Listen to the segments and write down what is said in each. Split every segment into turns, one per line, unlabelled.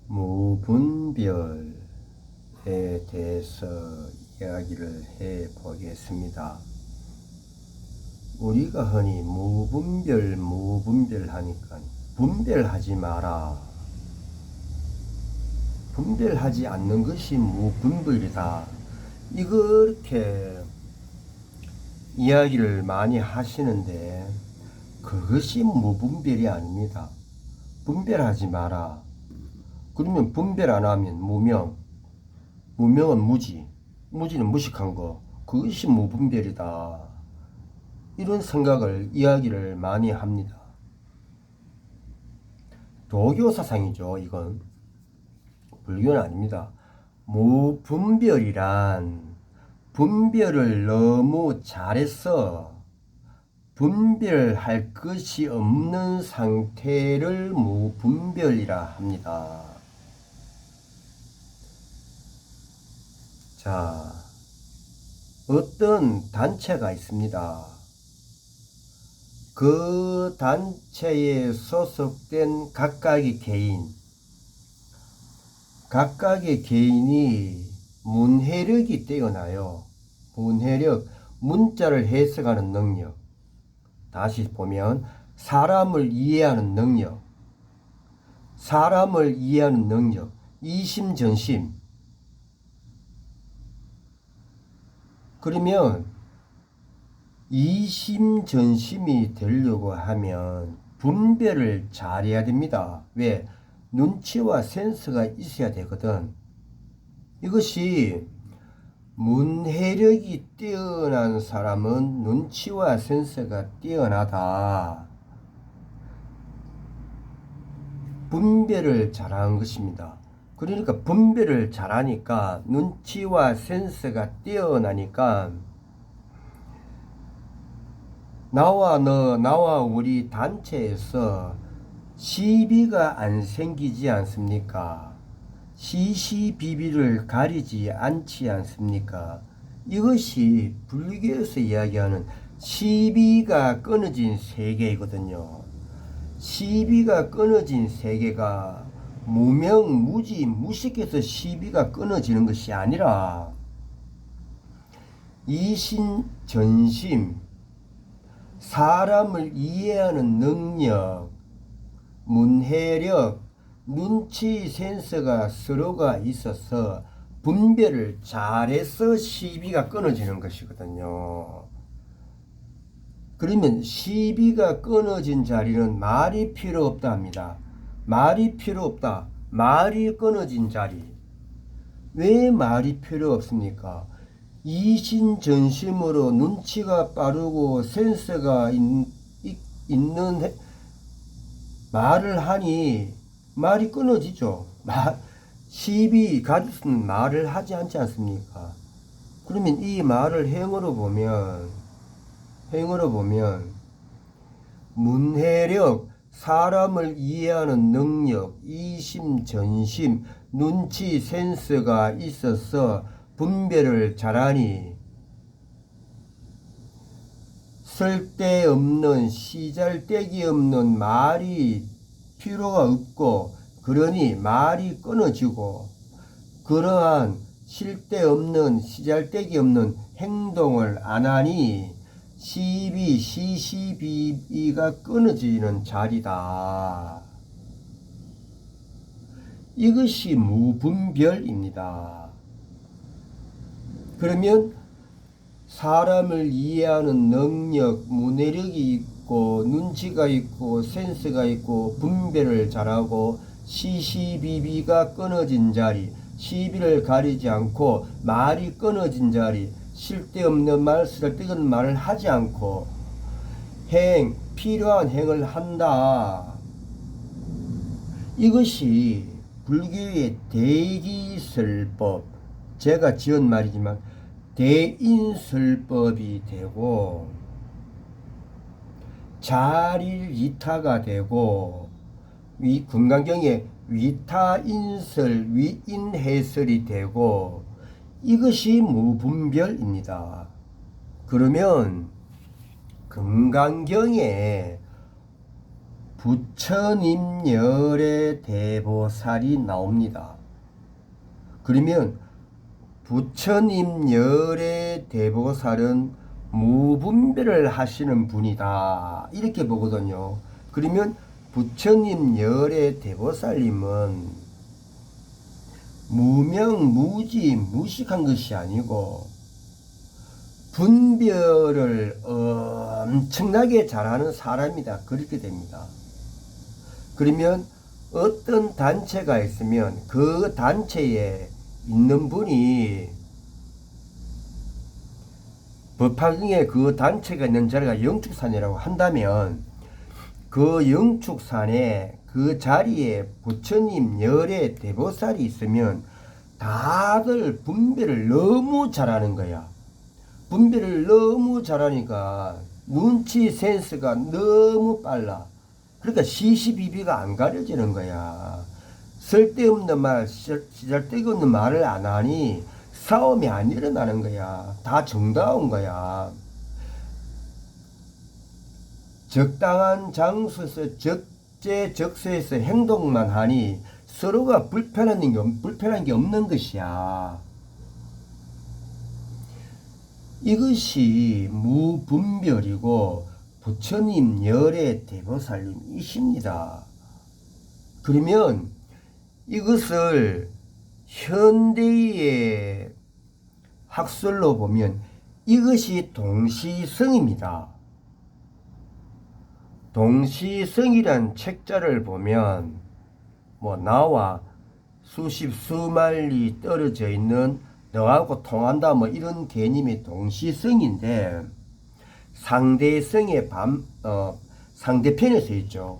무분별에 대해서 이야기를 해 보겠습니다. 우리가 흔히 무분별 하니까 분별하지 마라. 분별하지 않는 것이 무분별이다. 이렇게 이야기를 많이 하시는데 그것이 무분별이 아닙니다. 분별하지 마라. 그러면 분별 안 하면 무명, 무명은 무지, 무지는 무식한 거, 그것이 무분별이다. 이런 생각을 이야기를 많이 합니다. 도교 사상이죠. 이건 불교는 아닙니다. 무분별이란 분별을 너무 잘해서 분별할 것이 없는 상태를 무분별이라 합니다. 자, 어떤 단체가 있습니다. 그 단체에 소속된 각각의 개인이 문해력이 뛰어나요. 문해력, 문자를 해석하는 능력. 다시 보면 사람을 이해하는 능력, 이심전심. 그러면 이심전심이 되려고 하면 분별을 잘해야 됩니다. 왜? 눈치와 센스가 있어야 되거든. 이것이 문해력이 뛰어난 사람은 눈치와 센스가 뛰어나다. 분별을 잘하는 것입니다. 그러니까 분별을 잘하니까 눈치와 센스가 뛰어나니까 나와 우리 단체에서 시비가 안 생기지 않습니까? 시시비비를 가리지 않지 않습니까? 이것이 불교에서 이야기하는 시비가 끊어진 세계이거든요. 시비가 끊어진 세계가 무명, 무지, 무식해서 시비가 끊어지는 것이 아니라 이심전심, 사람을 이해하는 능력, 문해력, 눈치 센서가 서로가 있어서 분별을 잘해서 시비가 끊어지는 것이거든요. 그러면 시비가 끊어진 자리는 말이 필요 없다 합니다. 말이 필요 없다. 말이 끊어진 자리. 왜 말이 필요 없습니까? 이심전심으로 눈치가 빠르고 센서가 있는 말을 하니 말이 끊어지죠. 시비 가졌으면 말을 하지 않지 않습니까? 그러면 이 말을 행으로 보면 문해력, 사람을 이해하는 능력, 이심전심, 눈치 센스가 있어서 분별을 잘하니 쓸데없는 시잘데기 없는 말이 필요가 없고 그러니 말이 끊어지고 그러한 쓸데없는 시잘데기 없는 행동을 안 하니 시시비비가 끊어지는 자리다. 이것이 무분별입니다. 그러면 사람을 이해하는 능력, 문해력이 있고 눈치가 있고 센스가 있고 분별을 잘하고 시시비비가 끊어진 자리, 시비를 가리지 않고 말이 끊어진 자리, 쓸데없는 말, 쓸데없는 말을 하지 않고 필요한 행을 한다. 이것이 불교의 대기설법, 제가 지은 말이지만 대인설법이 되고 자릴이타가 되고 금강경에 위타인설, 위인해설이 되고 이것이 무분별입니다. 그러면 금강경에 부처님 열의 대보살이 나옵니다. 그러면 부처님 열의 대보살은 무분별을 하시는 분이다, 이렇게 보거든요. 그러면 부처님 열의 대보살님은 무명무지 무식한 것이 아니고 분별을 엄청나게 잘하는 사람이다, 그렇게 됩니다. 그러면 어떤 단체가 있으면 그 단체에 있는 분이 법화경에 그 단체가 있는 자리가 영축산이라고 한다면 그 영축산에 그 자리에 부처님 열의 대보살이 있으면 다들 분별을 너무 잘하는 거야. 분별을 너무 잘하니까 눈치 센스가 너무 빨라. 그러니까 시시비비가 안 가려지는 거야. 쓸데없는 말, 쓰잘데없는 말을 안 하니 싸움이 안 일어나는 거야. 다 정다운 거야. 적당한 장소에서 적재적소에서 행동만 하니 서로가 불편한 게 없는 것이야. 이것이 무분별이고 부처님 열의 대보살님이십니다. 그러면 이것을 현대의 학설로 보면 이것이 동시성입니다. 동시성이란 책자를 보면 나와 수십 수만리 떨어져 있는 너하고 통한다 이런 개념이 동시성인데 상대성의 상대편에 서 있죠.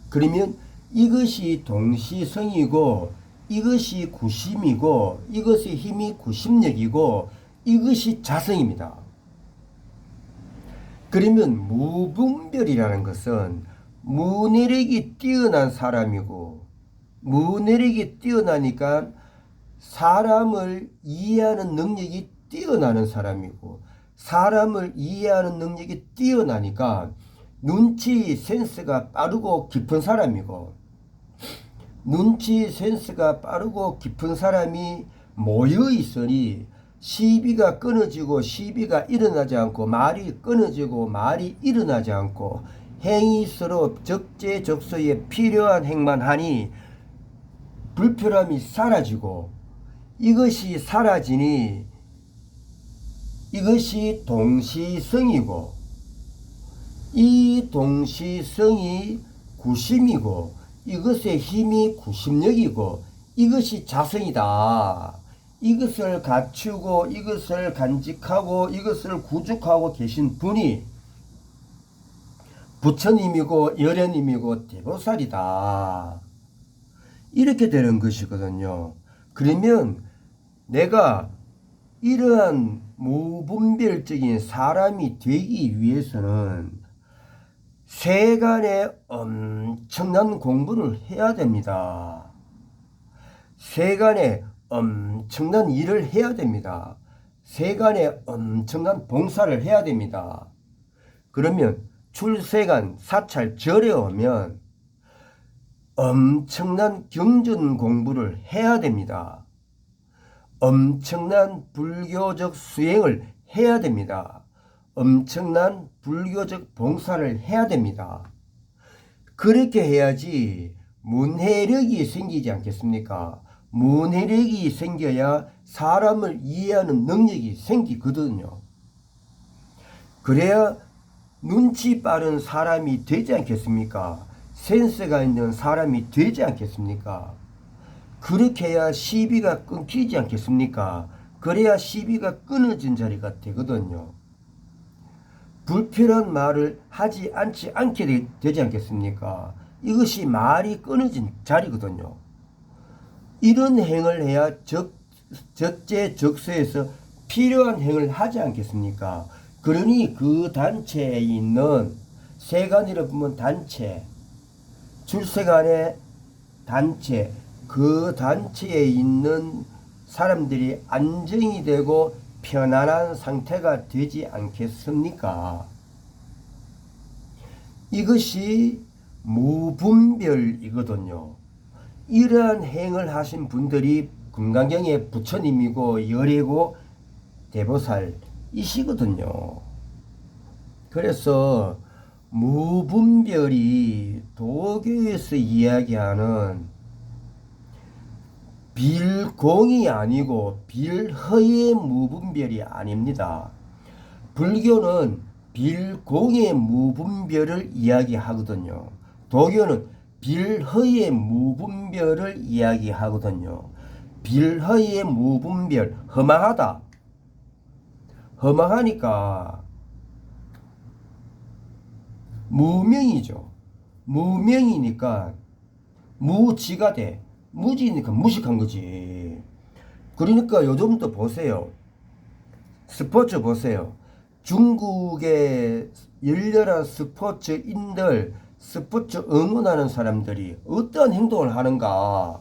그러면 이것이 동시성이고 이것이 구심이고 이것의 힘이 구심력이고 이것이 자성입니다. 그러면 무분별이라는 것은 문해력이 뛰어난 사람이고 문해력이 뛰어나니까 사람을 이해하는 능력이 뛰어나는 사람이고 사람을 이해하는 능력이 뛰어나니까 눈치 센스가 빠르고 깊은 사람이고 눈치 센스가 빠르고 깊은 사람이 모여 있으니 시비가 끊어지고 시비가 일어나지 않고 말이 끊어지고 말이 일어나지 않고 행위 서로 적재적소에 필요한 행만 하니 불편함이 사라지고 이것이 사라지니 이것이 동시성이고 이 동시성이 구심이고 이것의 힘이 구심력이고 이것이 자성이다. 이것을 갖추고 이것을 간직하고 이것을 구축하고 계신 분이 부처님이고 열애님이고 대보살이다. 이렇게 되는 것이거든요. 그러면 내가 이러한 무분별적인 사람이 되기 위해서는 세간에 엄청난 공부를 해야 됩니다. 세간에 엄청난 일을 해야 됩니다. 세간에 엄청난 봉사를 해야 됩니다. 그러면 출세간 사찰 절에 오면 엄청난 경전 공부를 해야 됩니다. 엄청난 불교적 수행을 해야 됩니다. 엄청난 불교적 봉사를 해야 됩니다. 그렇게 해야지 문해력이 생기지 않겠습니까? 문해력이 생겨야 사람을 이해하는 능력이 생기거든요. 그래야 눈치 빠른 사람이 되지 않겠습니까? 센스가 있는 사람이 되지 않겠습니까? 그렇게 해야 시비가 끊기지 않겠습니까? 그래야 시비가 끊어진 자리가 되거든요. 불필요한 말을 하지 않게 되지 않겠습니까? 이것이 말이 끊어진 자리거든요. 이런 행을 해야 적재적소에서 필요한 행을 하지 않겠습니까? 그러니 그 단체에 있는 세간이라 보면 단체, 출세간의 단체, 그 단체에 있는 사람들이 안정이 되고 편안한 상태가 되지 않겠습니까? 이것이 무분별이거든요. 이러한 행을 하신 분들이 금강경의 부처님이고 열애고 대보살이시거든요. 그래서 무분별이 도교에서 이야기하는 빌공이 아니고 빌허의 무분별이 아닙니다. 불교는 빌공의 무분별을 이야기하거든요. 도교는 빌허의 무분별을 이야기하거든요. 빌허의 무분별, 허망하다. 허망하니까 무명이죠. 무명이니까 무지가 돼. 무지니까 무식한 거지. 그러니까 요즘도 보세요. 스포츠 보세요. 중국의 열렬한 스포츠인들, 스포츠 응원하는 사람들이 어떤 행동을 하는가,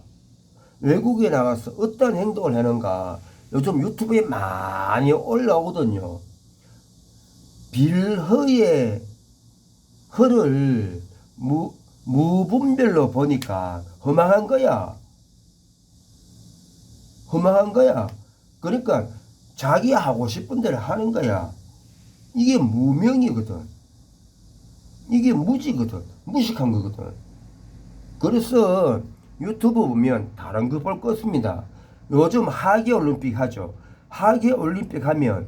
외국에 나가서 어떤 행동을 하는가, 요즘 유튜브에 많이 올라오거든요. 빌허의 허를 무분별로 보니까 허망한 거야. 허망한 거야. 그러니까 자기 하고 싶은 대로 하는 거야. 이게 무명이거든. 이게 무지거든. 무식한 거거든. 그래서 유튜브 보면 다른 거 볼 거 없습니다. 요즘 하계올림픽 하죠. 하계올림픽 하면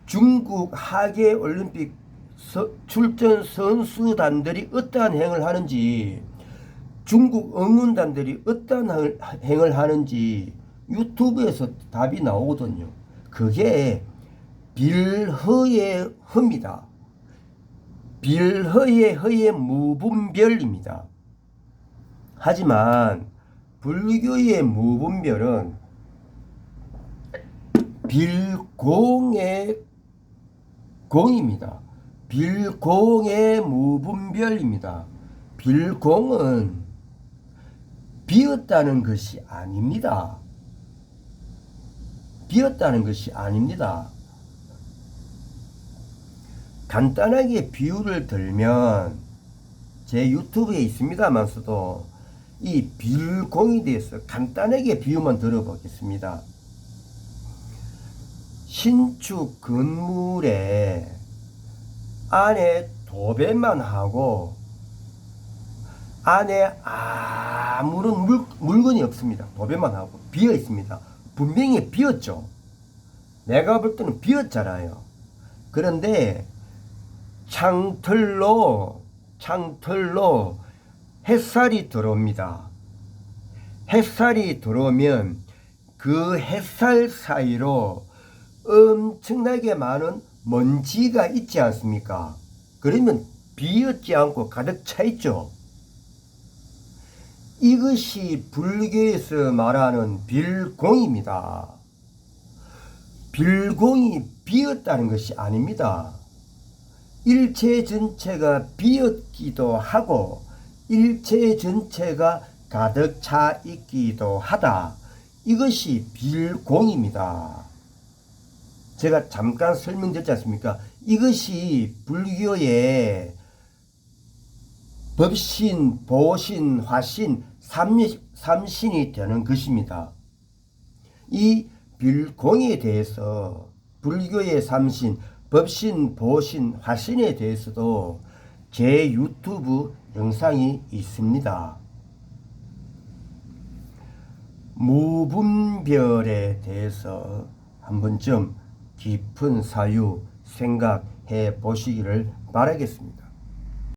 중국 하계올림픽 출전 선수단들이 어떠한 행을 하는지, 중국 응원단들이 어떠한 행을 하는지 유튜브에서 답이 나오거든요. 그게 빌허의 허입니다. 빌허의 허의 무분별입니다. 하지만 불교의 무분별은 빌공의 공입니다. 빌공의 무분별입니다. 빌공은 비었다는 것이 아닙니다. 비었다는 것이 아닙니다. 간단하게 비유를 들면 제 유튜브에 있습니다만서도 이 빌공에 대해서 간단하게 비유만 들어보겠습니다. 신축 건물에 안에 도배만 하고 안에 아무런 물건이 없습니다. 도배만 하고 비어 있습니다. 분명히 비었죠. 내가 볼 때는 비었잖아요. 그런데 창틀로 햇살이 들어옵니다. 햇살이 들어오면 그 햇살 사이로 엄청나게 많은 먼지가 있지 않습니까? 그러면 비었지 않고 가득 차 있죠. 이것이 불교에서 말하는 빌공입니다. 빌공이 비었다는 것이 아닙니다. 일체 전체가 비었기도 하고 일체 전체가 가득 차 있기도 하다. 이것이 빌공입니다. 제가 잠깐 설명드렸지 않습니까? 이것이 불교의 법신, 보신, 화신, 삼신이 되는 것입니다. 이 빌공에 대해서 불교의 삼신, 법신, 보신, 화신에 대해서도 제 유튜브 영상이 있습니다. 무분별에 대해서 한번 좀 깊은 사유 생각해 보시기를 바라겠습니다.